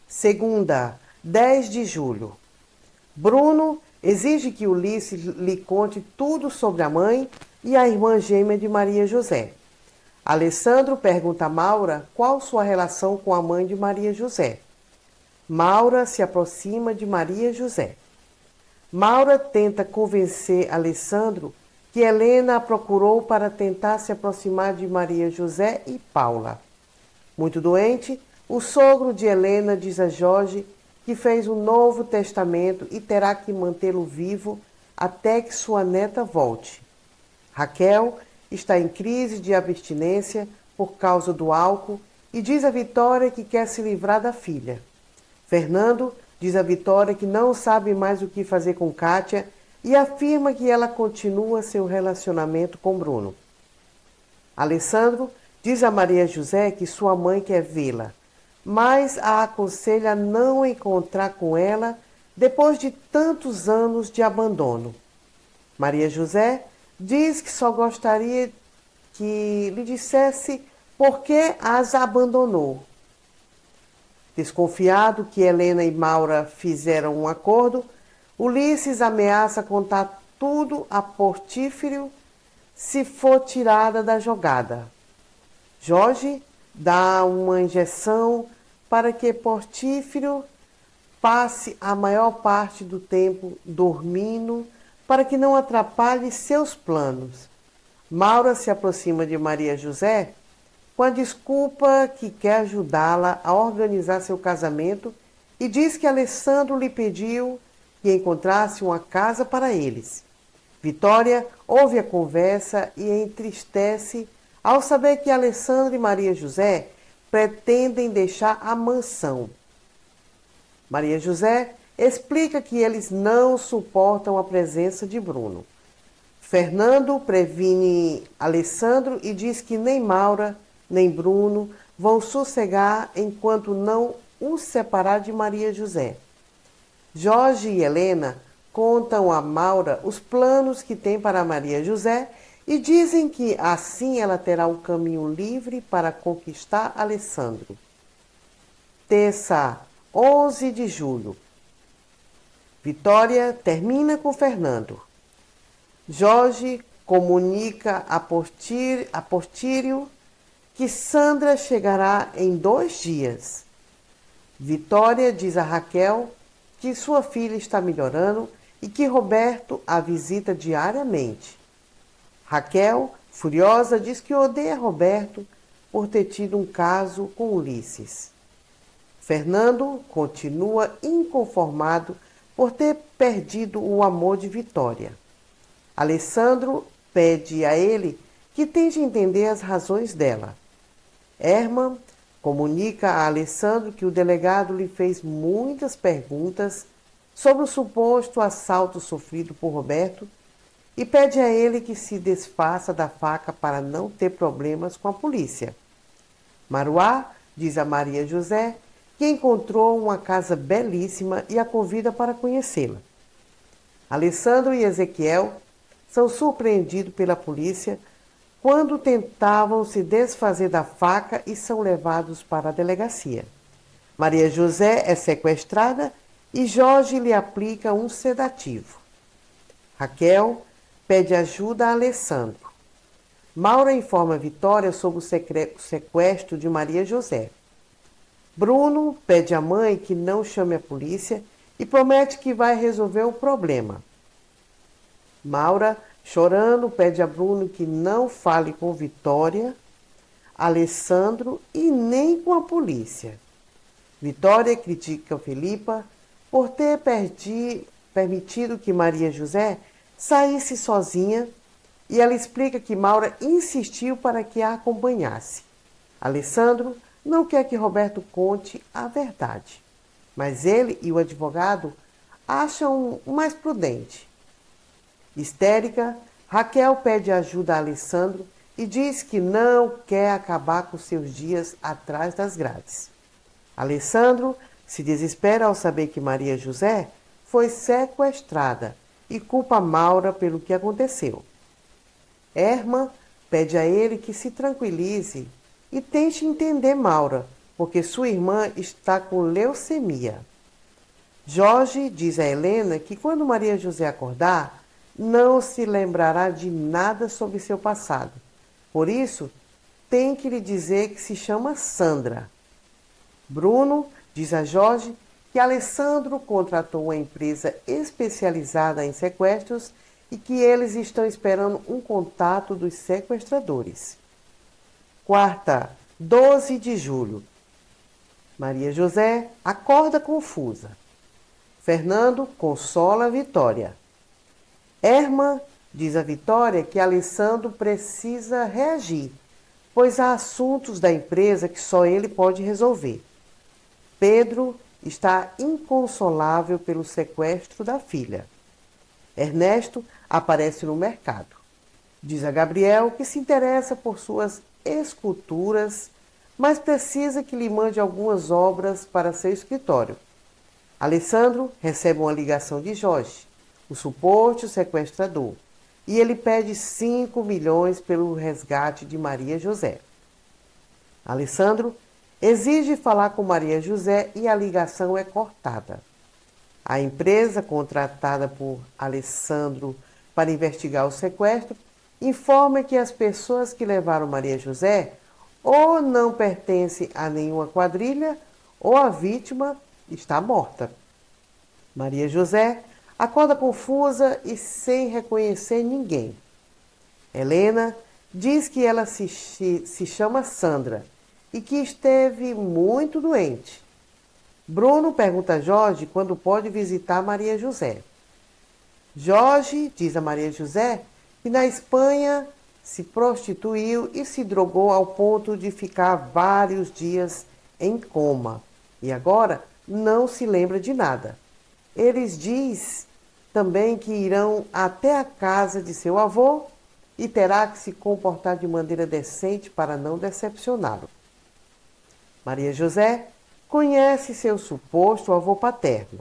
Segunda, 10 de julho. Bruno exige que Ulisses lhe conte tudo sobre a mãe e a irmã gêmea de Maria José. Alessandro pergunta a Maura qual sua relação com a mãe de Maria José. Maura se aproxima de Maria José. Maura tenta convencer Alessandro que Helena a procurou para tentar se aproximar de Maria José e Paula. Muito doente, o sogro de Helena diz a Jorge que fez um novo testamento e terá que mantê-lo vivo até que sua neta volte. Raquel está em crise de abstinência por causa do álcool e diz a Vitória que quer se livrar da filha. Fernando diz a Vitória que não sabe mais o que fazer com Kátia e afirma que ela continua seu relacionamento com Bruno. Alessandro diz a Maria José que sua mãe quer vê-la, mas a aconselha a não encontrar com ela depois de tantos anos de abandono. Maria José diz que só gostaria que lhe dissesse por que as abandonou. Desconfiado que Helena e Maura fizeram um acordo, Ulisses ameaça contar tudo a Porfírio se for tirada da jogada. Jorge dá uma injeção para que Porfírio passe a maior parte do tempo dormindo para que não atrapalhe seus planos. Maura se aproxima de Maria José com a desculpa que quer ajudá-la a organizar seu casamento e diz que Alessandro lhe pediu que encontrasse uma casa para eles. Vitória ouve a conversa e entristece ao saber que Alessandro e Maria José pretendem deixar a mansão. Maria José explica que eles não suportam a presença de Bruno. Fernando previne Alessandro e diz que nem Maura nem Bruno vão sossegar enquanto não os separar de Maria José. Jorge e Helena contam a Maura os planos que tem para Maria José e dizem que assim ela terá um caminho livre para conquistar Alessandro. Terça, 11 de julho. Vitória termina com Fernando. Jorge comunica a Porfírio que Sandra chegará em 2 dias. Vitória diz a Raquel que sua filha está melhorando e que Roberto a visita diariamente. Raquel, furiosa, diz que odeia Roberto por ter tido um caso com Ulisses. Fernando continua inconformado por ter perdido o amor de Vitória. Alessandro pede a ele que tente entender as razões dela. Herman comunica a Alessandro que o delegado lhe fez muitas perguntas sobre o suposto assalto sofrido por Roberto e pede a ele que se desfaça da faca para não ter problemas com a polícia. Maruá diz a Maria José que encontrou uma casa belíssima e a convida para conhecê-la. Alessandro e Ezequiel são surpreendidos pela polícia quando tentavam se desfazer da faca e são levados para a delegacia. Maria José é sequestrada e Jorge lhe aplica um sedativo. Raquel pede ajuda a Alessandro. Maura informa Vitória sobre o sequestro de Maria José. Bruno pede à mãe que não chame a polícia e promete que vai resolver o problema. Maura, chorando, pede a Bruno que não fale com Vitória, Alessandro e nem com a polícia. Vitória critica Felipa por ter permitido que Maria José saísse sozinha e ela explica que Maura insistiu para que a acompanhasse. Alessandro não quer que Roberto conte a verdade, mas ele e o advogado acham o mais prudente. Histérica, Raquel pede ajuda a Alessandro e diz que não quer acabar com seus dias atrás das grades. Alessandro se desespera ao saber que Maria José foi sequestrada e culpa Maura pelo que aconteceu. Herman pede a ele que se tranquilize e tente entender Maura, porque sua irmã está com leucemia. Jorge diz a Helena que quando Maria José acordar, não se lembrará de nada sobre seu passado. Por isso, tem que lhe dizer que se chama Sandra. Bruno diz a Jorge que Alessandro contratou uma empresa especializada em sequestros e que eles estão esperando um contato dos sequestradores. Quarta, 12 de julho. Maria José acorda confusa. Fernando consola a Vitória. Erma diz a Vitória que Alessandro precisa reagir, pois há assuntos da empresa que só ele pode resolver. Pedro está inconsolável pelo sequestro da filha. Ernesto aparece no mercado. Diz a Gabriel que se interessa por suas esculturas, mas precisa que lhe mande algumas obras para seu escritório. Alessandro recebe uma ligação de Jorge, o suposto sequestrador, e ele pede 5 milhões pelo resgate de Maria José. Alessandro exige falar com Maria José e a ligação é cortada. A empresa contratada por Alessandro para investigar o sequestro informa que as pessoas que levaram Maria José ou não pertencem a nenhuma quadrilha ou a vítima está morta. Maria José acorda confusa e sem reconhecer ninguém. Helena diz que ela se chama Sandra e que esteve muito doente. Bruno pergunta a Jorge quando pode visitar Maria José. Jorge diz a Maria José que na Espanha se prostituiu e se drogou ao ponto de ficar vários dias em coma e agora não se lembra de nada. Eles diz também que irão até a casa de seu avô e terá que se comportar de maneira decente para não decepcioná-lo. Maria José conhece seu suposto avô paterno.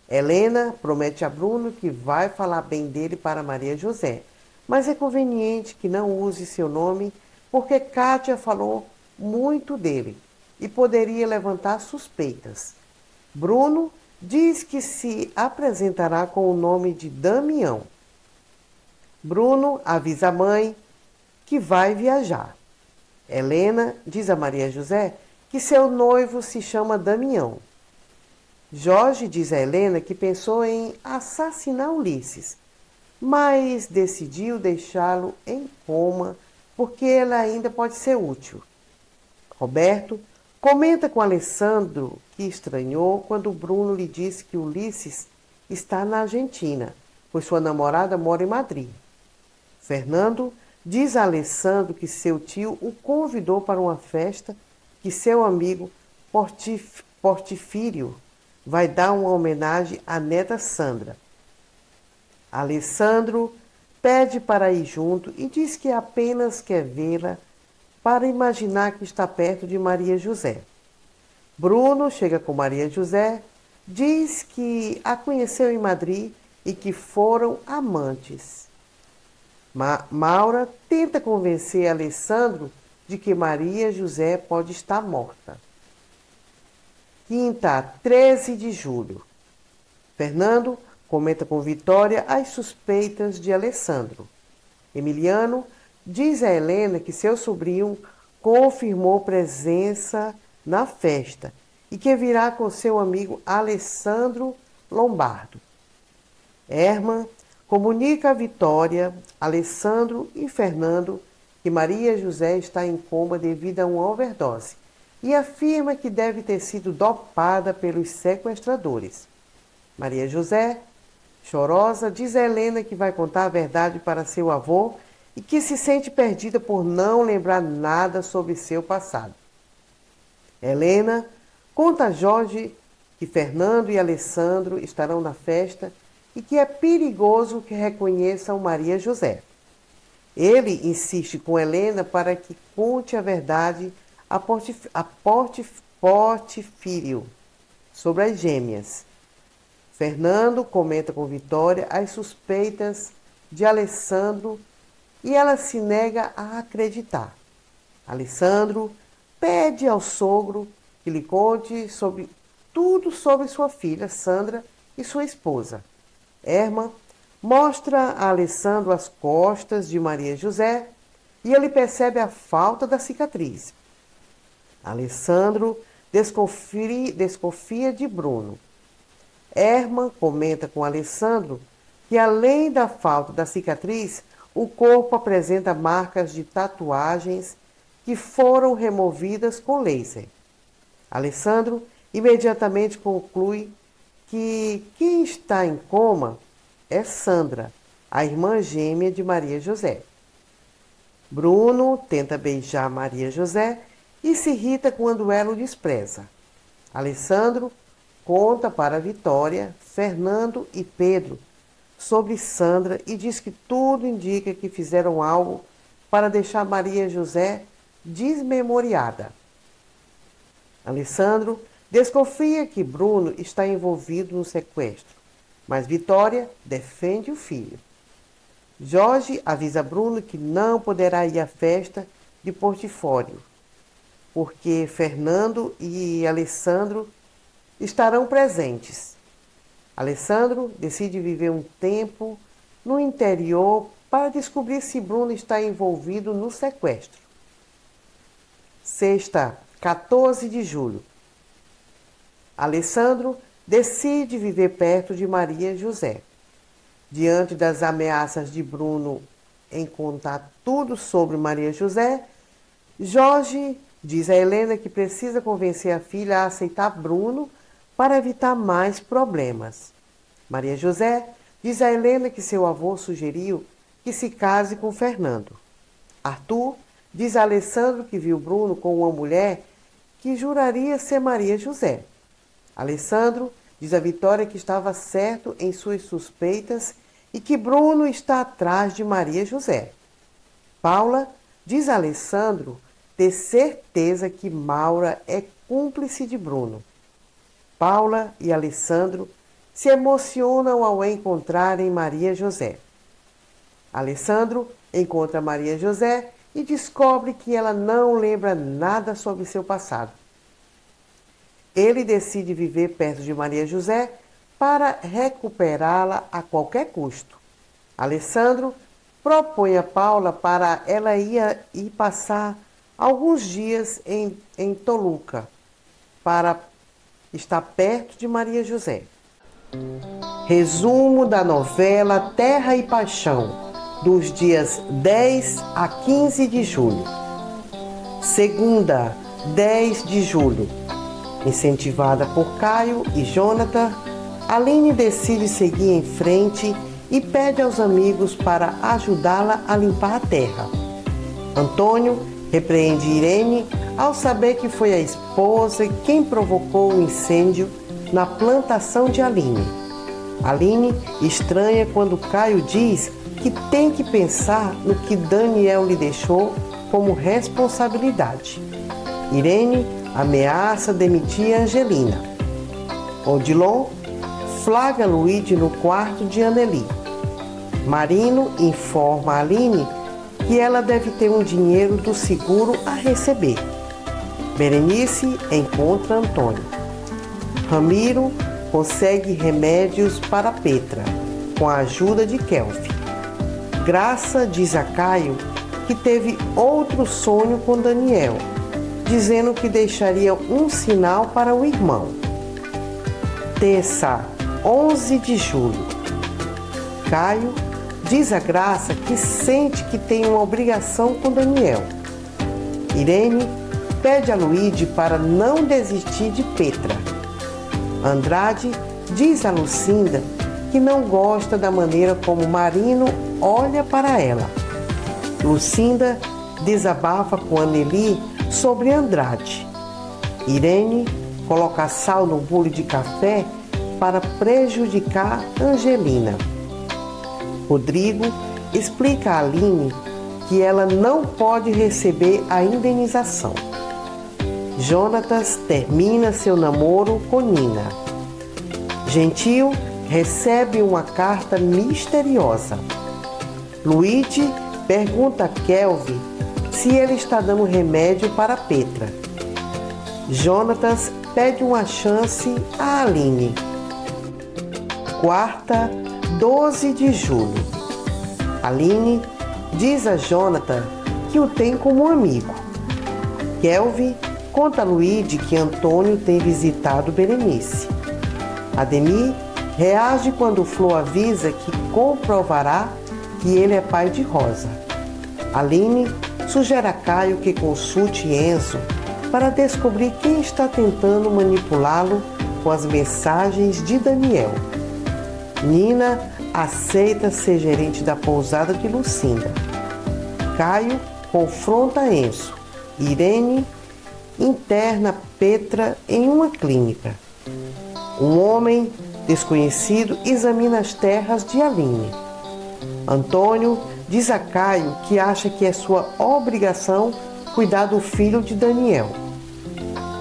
Helena promete a Bruno que vai falar bem dele para Maria José, mas é conveniente que não use seu nome porque Kátia falou muito dele e poderia levantar suspeitas. Bruno diz que se apresentará com o nome de Damião. Bruno avisa a mãe que vai viajar. Helena diz a Maria José que seu noivo se chama Damião. Jorge diz a Helena que pensou em assassinar Ulisses, mas decidiu deixá-lo em coma porque ele ainda pode ser útil. Roberto comenta com Alessandro que estranhou quando Bruno lhe disse que Ulisses está na Argentina, pois sua namorada mora em Madrid. Fernando diz a Alessandro que seu tio o convidou para uma festa que seu amigo Portifírio vai dar uma homenagem à neta Sandra. Alessandro pede para ir junto e diz que apenas quer vê-la para imaginar que está perto de Maria José. Bruno chega com Maria José, diz que a conheceu em Madrid e que foram amantes. Maura tenta convencer Alessandro de que Maria José pode estar morta. Quinta, 13 de julho. Fernando comenta com Vitória as suspeitas de Alessandro. Emiliano diz a Helena que seu sobrinho confirmou presença na festa e que virá com seu amigo Alessandro Lombardo. Herman comunica a Vitória, Alessandro e Fernando que Maria José está em coma devido a uma overdose e afirma que deve ter sido dopada pelos sequestradores. Maria José, chorosa, diz a Helena que vai contar a verdade para seu avô e que se sente perdida por não lembrar nada sobre seu passado. Helena conta a Jorge que Fernando e Alessandro estarão na festa e que é perigoso que reconheçam Maria José. Ele insiste com Helena para que conte a verdade a Portifírio sobre as gêmeas. Fernando comenta com Vitória as suspeitas de Alessandro e ela se nega a acreditar. Alessandro pede ao sogro que lhe conte tudo sobre sua filha Sandra e sua esposa. Herman mostra a Alessandro as costas de Maria José e ele percebe a falta da cicatriz. Alessandro desconfia de Bruno. Herman comenta com Alessandro que, além da falta da cicatriz, o corpo apresenta marcas de tatuagens que foram removidas com laser. Alessandro imediatamente conclui que quem está em coma é Sandra, a irmã gêmea de Maria José. Bruno tenta beijar Maria José e se irrita quando ela o despreza. Alessandro conta para Vitória, Fernando e Pedro sobre Sandra e diz que tudo indica que fizeram algo para deixar Maria José desmemoriada. Alessandro desconfia que Bruno está envolvido no sequestro, mas Vitória defende o filho. Jorge avisa Bruno que não poderá ir à festa de Portifório, porque Fernando e Alessandro estarão presentes. Alessandro decide viver um tempo no interior para descobrir se Bruno está envolvido no sequestro. Sexta, 14 de julho. Alessandro decide viver perto de Maria José. Diante das ameaças de Bruno em contar tudo sobre Maria José, Jorge diz a Helena que precisa convencer a filha a aceitar Bruno para evitar mais problemas. Maria José diz a Helena que seu avô sugeriu que se case com Fernando. Arthur diz a Alessandro que viu Bruno com uma mulher que juraria ser Maria José. Alessandro diz a Vitória que estava certo em suas suspeitas e que Bruno está atrás de Maria José. Paula diz a Alessandro ter certeza que Maura é cúmplice de Bruno. Paula e Alessandro se emocionam ao encontrarem Maria José. Alessandro encontra Maria José e descobre que ela não lembra nada sobre seu passado. Ele decide viver perto de Maria José para recuperá-la a qualquer custo. Alessandro propõe a Paula para ela ir passar alguns dias em Toluca, para estar perto de Maria José. Resumo da novela Terra e Paixão, dos dias 10 a 15 de julho. Segunda, 10 de julho. Incentivada por Caio e Jonathan, Aline decide seguir em frente e pede aos amigos para ajudá-la a limpar a terra. Antônio repreende Irene ao saber que foi a esposa quem provocou o incêndio na plantação de Aline. Aline estranha quando Caio diz que tem que pensar no que Daniel lhe deixou como responsabilidade. Irene ameaça demitir Angelina. Odilon flagra Luíde no quarto de Anneli. Marino informa a Aline que ela deve ter um dinheiro do seguro a receber. Berenice encontra Antônio. Ramiro consegue remédios para Petra, com a ajuda de Kelvin. Graça diz a Caio que teve outro sonho com Daniel, dizendo que deixaria um sinal para o irmão. Terça, 11 de julho. Caio diz a Graça que sente que tem uma obrigação com Daniel. Irene pede a Luíde para não desistir de Petra. Andrade diz a Lucinda que não gosta da maneira como Marino olha para ela. Lucinda desabafa com Anneli sobre Andrade. Irene coloca sal no bule de café para prejudicar Angelina. Rodrigo explica a Aline que ela não pode receber a indenização. Jonatas termina seu namoro com Nina. Gentil recebe uma carta misteriosa. Luíde pergunta a Kelvin se ele está dando remédio para Petra. Jonatas pede uma chance a Aline. Quarta, 12 de julho. Aline diz a Jonathan que o tem como amigo. Kelvin conta a Luíde que Antônio tem visitado Berenice. Ademir reage quando Flor avisa que comprovará que ele é pai de Rosa. Aline sugere a Caio que consulte Enzo para descobrir quem está tentando manipulá-lo com as mensagens de Daniel. Nina aceita ser gerente da pousada de Lucinda. Caio confronta Enzo. Irene interna Petra em uma clínica. Um homem desconhecido examina as terras de Aline. Antônio diz a Caio que acha que é sua obrigação cuidar do filho de Daniel.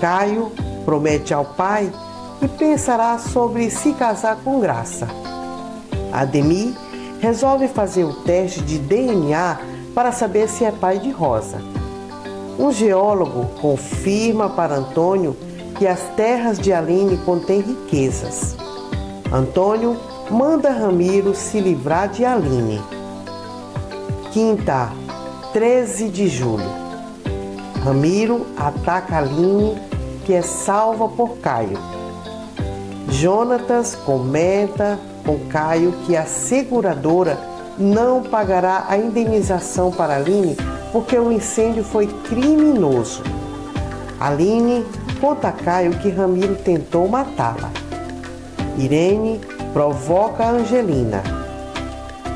Caio promete ao pai que pensará sobre se casar com Graça. Ademir resolve fazer o teste de DNA para saber se é pai de Rosa. Um geólogo confirma para Antônio que as terras de Aline contêm riquezas. Antônio manda Ramiro se livrar de Aline. Quinta, 13 de julho. Ramiro ataca Aline, que é salva por Caio. Jonatas comenta com Caio que a seguradora não pagará a indenização para Aline porque o incêndio foi criminoso. Aline conta a Caio que Ramiro tentou matá-la. Irene provoca a Angelina.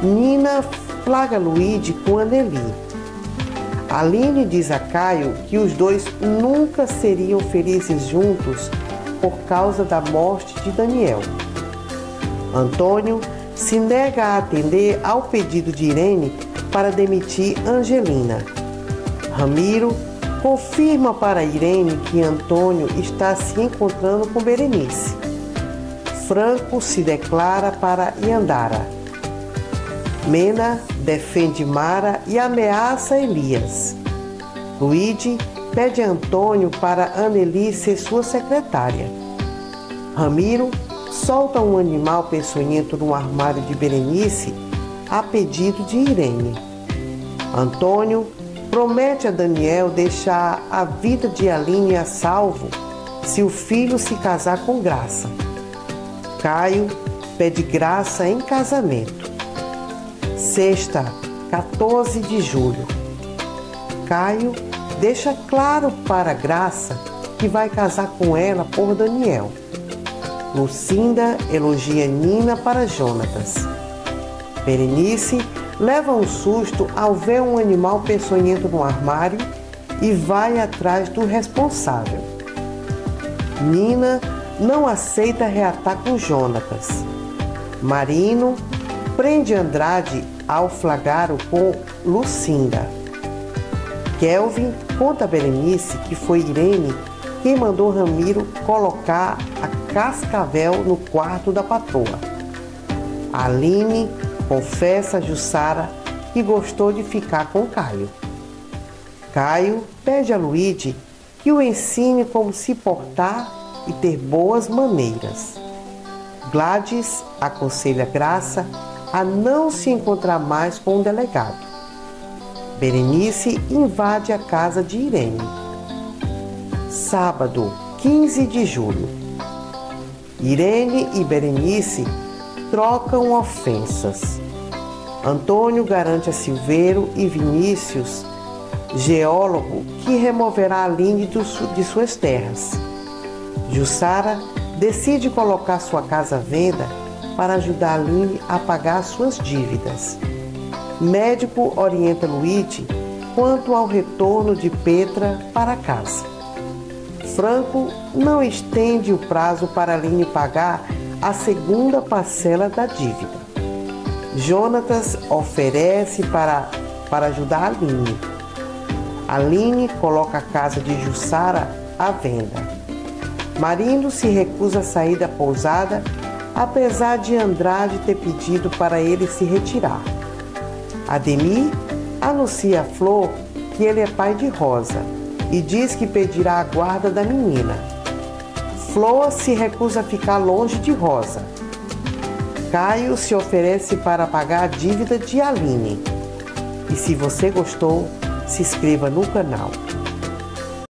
Nina flagra Luíde com Anneli. Aline diz a Caio que os dois nunca seriam felizes juntos por causa da morte de Daniel. Antônio se nega a atender ao pedido de Irene para demitir Angelina. Ramiro confirma para Irene que Antônio está se encontrando com Berenice. Franco se declara para Yandara. Mena defende Mara e ameaça Elias. Luíde pede a Antônio para Anneli ser sua secretária. Ramiro solta um animal peçonhento no armário de Berenice a pedido de Irene. Antônio promete a Daniel deixar a vida de Aline a salvo se o filho se casar com Graça. Caio pede Graça em casamento. Sexta, 14 de julho. Caio deixa claro para Graça que vai casar com ela por Daniel. Lucinda elogia Nina para Jonatas. Berenice leva um susto ao ver um animal peçonhento no armário e vai atrás do responsável. Nina não aceita reatar com Jonatas. Marino prende Andrade ao flagrá-lo com Lucinda. Kelvin conta a Berenice que foi Irene quem mandou Ramiro colocar a cascavel no quarto da patroa. Aline confessa a Jussara que gostou de ficar com Caio. Caio pede a Luíde que o ensine como se portar e ter boas maneiras. Gladys aconselha Graça a não se encontrar mais com o delegado. Berenice invade a casa de Irene. Sábado, 15 de julho. Irene e Berenice trocam ofensas. Antônio garante a Silveiro e Vinícius, geólogo, que removerá Aline de suas terras. Jussara decide colocar sua casa à venda para ajudar Aline a pagar suas dívidas. Médico orienta Luíde quanto ao retorno de Petra para casa. Franco não estende o prazo para Aline pagar a segunda parcela da dívida. Jonatas oferece para ajudar Aline. Aline coloca a casa de Jussara à venda. Marino se recusa a sair da pousada, apesar de Andrade ter pedido para ele se retirar. Ademir anuncia a Flor que ele é pai de Rosa. e diz que pedirá a guarda da menina. Flor se recusa a ficar longe de Rosa. Caio se oferece para pagar a dívida de Aline. E se você gostou, se inscreva no canal.